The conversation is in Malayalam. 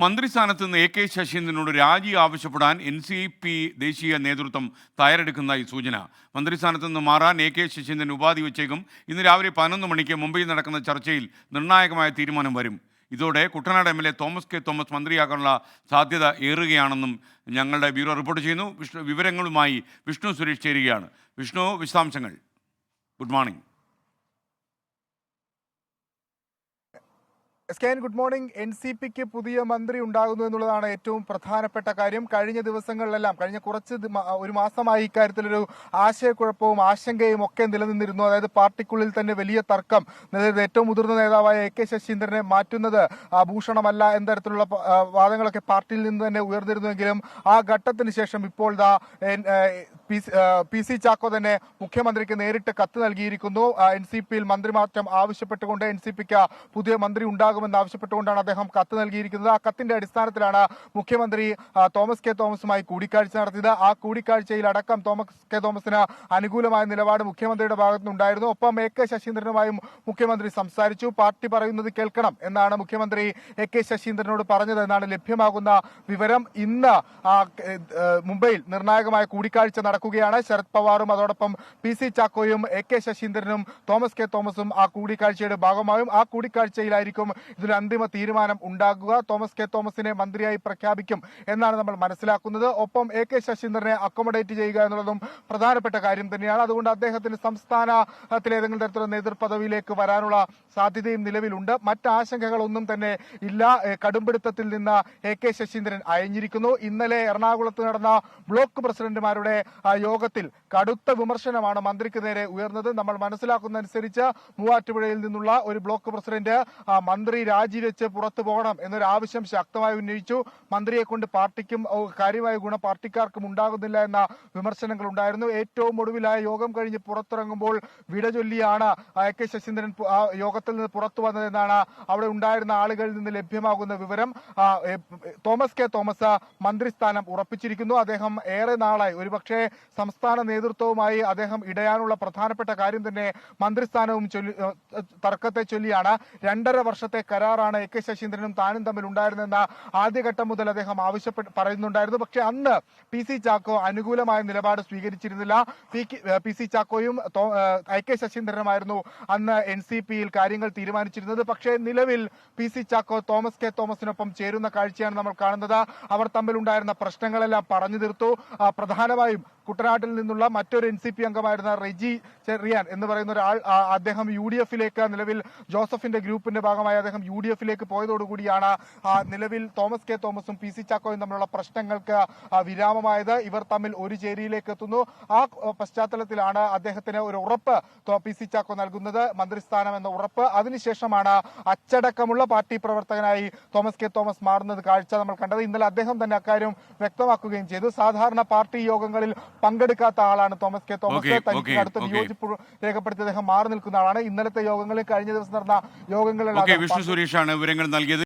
മന്ത്രിസ്ഥാനത്ത് നിന്ന് AK ശശീന്ദ്രനോട് രാജി ആവശ്യപ്പെടാൻ NCP ദേശീയ നേതൃത്വം തയ്യാറെടുക്കുന്നതായി സൂചന. മന്ത്രിസ്ഥാനത്ത് നിന്ന് മാറാൻ AK ശശീന്ദ്രൻ ഉപാധി വെച്ചേക്കും. ഇന്ന് രാവിലെ 11 മണിക്ക് മുംബൈയിൽ നടക്കുന്ന ചർച്ചയിൽ നിർണായകമായ തീരുമാനം വരും. ഇതോടെ കുട്ടനാട് MLA തോമസ് കെ തോമസ് മന്ത്രിയാകാനുള്ള സാധ്യത ഏറുകയാണെന്നും ഞങ്ങളുടെ ബ്യൂറോ റിപ്പോർട്ട് ചെയ്യുന്നു. വിവരങ്ങളുമായി വിഷ്ണു സുരേഷ് ചേരുകയാണ്. വിഷ്ണു, വിശദാംശങ്ങൾ. Good morning. Good morning. NCPക്ക് പുതിയ മന്ത്രി ഉണ്ടാകുന്നു എന്നുള്ളതാണ് ഏറ്റവും പ്രധാനപ്പെട്ട കാര്യം. കഴിഞ്ഞ ദിവസങ്ങളിലെല്ലാം ഒരു മാസമായി ഇക്കാര്യത്തിലൊരു ആശയക്കുഴപ്പവും ആശങ്കയും ഒക്കെ നിലനിന്നിരുന്നു. അതായത് പാർട്ടിക്കുള്ളിൽ തന്നെ വലിയ തർക്കം. ഏറ്റവും മുതിർന്ന നേതാവായ AK ശശീന്ദ്രനെ മാറ്റുന്നത് ഭൂഷണമല്ല എന്ന തരത്തിലുള്ള വാദങ്ങളൊക്കെ പാർട്ടിയിൽ നിന്ന് തന്നെ ഉയർന്നിരുന്നുവെങ്കിലും ആ ഘട്ടത്തിന് ശേഷം ഇപ്പോൾ PC ചാക്കോ തന്നെ മുഖ്യമന്ത്രിക്ക് നേരിട്ട് കത്ത് നൽകിയിരിക്കുന്നു. NCPയിൽ മന്ത്രിമാറ്റം ആവശ്യപ്പെട്ടുകൊണ്ട് NCPക്ക് പുതിയ മന്ത്രി ഉണ്ടാകുമെന്ന് ആവശ്യപ്പെട്ടുകൊണ്ടാണ് അദ്ദേഹം കത്ത് നൽകിയിരിക്കുന്നത്. ആ കത്തിന്റെ അടിസ്ഥാനത്തിലാണ് മുഖ്യമന്ത്രി തോമസ് കെ തോമസുമായി കൂടിക്കാഴ്ച നടത്തിയത്. ആ കൂടിക്കാഴ്ചയിൽ അടക്കം തോമസ് കെ തോമസിന് അനുകൂലമായ നിലപാട് മുഖ്യമന്ത്രിയുടെ ഭാഗത്തുനിന്നുണ്ടായിരുന്നു. ഒപ്പം AK ശശീന്ദ്രനുമായും മുഖ്യമന്ത്രി സംസാരിച്ചു. പാർട്ടി പറയുന്നത് കേൾക്കണം എന്നാണ് മുഖ്യമന്ത്രി AK ശശീന്ദ്രനോട് പറഞ്ഞത് എന്നാണ് ലഭ്യമാകുന്ന വിവരം. ഇന്ന് മുംബൈയിൽ നിർണായകമായ കൂടിക്കാഴ്ച നടക്കുകയാണ്. ശരത് പവാറും അതോടൊപ്പം PC ചാക്കോയും AK ശശീന്ദ്രനും തോമസ് കെ തോമസും ആ കൂടിക്കാഴ്ചയുടെ ഭാഗമായും ആ കൂടിക്കാഴ്ചയിലായിരിക്കും ഇതിൽ അന്തിമ തീരുമാനം ഉണ്ടാകുക. തോമസ് കെ തോമസിനെ മന്ത്രിയായി പ്രഖ്യാപിക്കും എന്നാണ് നമ്മൾ മനസ്സിലാക്കുന്നത്. ഒപ്പം AK ശശീന്ദ്രനെ അക്കോമഡേറ്റ് ചെയ്യുക എന്നുള്ളതും പ്രധാനപ്പെട്ട കാര്യം തന്നെയാണ്. അതുകൊണ്ട് അദ്ദേഹത്തിന് സംസ്ഥാനത്തിലെ ഏതെങ്കിലും തരത്തിലുള്ള നേതൃപദവിയിലേക്ക് വരാനുള്ള സാധ്യതയും നിലവിലുണ്ട്. മറ്റാശങ്കകളൊന്നും തന്നെ ഇല്ല. കടുംപിടുത്തത്തിൽ നിന്ന് AK ശശീന്ദ്രൻ അയഞ്ഞിരിക്കുന്നു. ഇന്നലെ എറണാകുളത്ത് നടന്ന ബ്ലോക്ക് പ്രസിഡന്റുമാരുടെ യോഗത്തിൽ കടുത്ത വിമർശനമാണ് മന്ത്രിക്ക് നേരെ ഉയർന്നത്. നമ്മൾ മനസ്സിലാക്കുന്നതനുസരിച്ച് മൂവാറ്റുപുഴയിൽ നിന്നുള്ള ഒരു ബ്ലോക്ക് പ്രസിഡന്റ് മന്ത്രി രാജിവെച്ച് പുറത്തു പോകണം എന്നൊരു ആവശ്യം ശക്തമായി ഉന്നയിച്ചു. മന്ത്രിയെ കൊണ്ട് പാർട്ടിക്കും കാര്യമായ ഗുണം പാർട്ടിക്കാർക്കും ഉണ്ടാകുന്നില്ല എന്ന വിമർശനങ്ങൾ ഉണ്ടായിരുന്നു. ഏറ്റവും ഒടുവിലായ യോഗം കഴിഞ്ഞ് പുറത്തിറങ്ങുമ്പോൾ വിട ചൊല്ലിയാണ് AK ശശീന്ദ്രൻ ആ യോഗത്തിൽ നിന്ന് പുറത്തു വന്നതെന്നാണ് അവിടെ ഉണ്ടായിരുന്ന ആളുകളിൽ നിന്ന് ലഭ്യമാകുന്ന വിവരം. തോമസ് കെ തോമസ് മന്ത്രിസ്ഥാനം ഉറപ്പിച്ചിരിക്കുന്നു. അദ്ദേഹം ഏറെ നാളായി ഒരുപക്ഷെ സംസ്ഥാന നേതൃത്വവുമായി അദ്ദേഹം ഇടയാനുള്ള പ്രധാനപ്പെട്ട കാര്യം തന്നെ മന്ത്രിസ്ഥാനവും തർക്കത്തെ ചൊല്ലിയാണ്. 2.5 വർഷത്തെ കരാറാണ് AK ശശീന്ദ്രനും താനും തമ്മിൽ ഉണ്ടായിരുന്നെന്ന ആദ്യഘട്ടം മുതൽ അദ്ദേഹം പറയുന്നുണ്ടായിരുന്നു. പക്ഷെ അന്ന് PC ചാക്കോ അനുകൂലമായ നിലപാട് സ്വീകരിച്ചിരുന്നില്ല. PC ചാക്കോയും AK ശശീന്ദ്രനുമായിരുന്നു അന്ന് NCPയിൽ കാര്യങ്ങൾ തീരുമാനിച്ചിരുന്നത്. പക്ഷേ നിലവിൽ PC ചാക്കോ തോമസ് കെ തോമസിനൊപ്പം ചേരുന്ന കാഴ്ചയാണ് നമ്മൾ കാണുന്നത്. അവർ തമ്മിലുണ്ടായിരുന്ന പ്രശ്നങ്ങളെല്ലാം പറഞ്ഞു തീർത്തു. പ്രധാനമായും കുട്ടനാട്ടിൽ നിന്നുള്ള മറ്റൊരു NCP അംഗമായിരുന്ന റെജി ചെറിയാൻ എന്ന് പറയുന്ന ഒരാൾ അദ്ദേഹം UDFിലേക്ക് നിലവിൽ ജോസഫിന്റെ ഗ്രൂപ്പിന്റെ ഭാഗമായി അദ്ദേഹം UDFിലേക്ക് പോയതോടുകൂടിയാണ് നിലവിൽ തോമസ് കെ തോമസും PC ചാക്കോയും തമ്മിലുള്ള പ്രശ്നങ്ങൾക്ക് വിരാമമായത്. ഇവർ തമ്മിൽ ഒരു ചേരിയിലേക്ക് എത്തുന്നു. ആ പശ്ചാത്തലത്തിലാണ് അദ്ദേഹത്തിന് ഒരു ഉറപ്പ് PC ചാക്കോ നൽകുന്നത്, മന്ത്രിസ്ഥാനം എന്ന ഉറപ്പ്. അതിനുശേഷമാണ് അച്ചടക്കമുള്ള പാർട്ടി പ്രവർത്തകനായി തോമസ് കെ തോമസ് മാറുന്നത് കാഴ്ച നമ്മൾ കണ്ടത്. ഇന്നലെ അദ്ദേഹം തന്നെ അക്കാര്യം വ്യക്തമാക്കുകയും ചെയ്തു. സാധാരണ പാർട്ടി യോഗങ്ങളിൽ പങ്കെടുക്കാത്ത ആളാണ് തോമസ് കെ തോമസ്. തനിക്ക് അടുത്ത വിയോജിപ്പ് രേഖപ്പെടുത്തി അദ്ദേഹം മാറി നിൽക്കുന്ന ആളാണ്. ഇന്നലത്തെ യോഗങ്ങളിൽ കഴിഞ്ഞ ദിവസം നടന്ന യോഗങ്ങളിൽ വിഷ്ണു സുരേഷാണ് വിവരങ്ങൾ നൽകിയത്.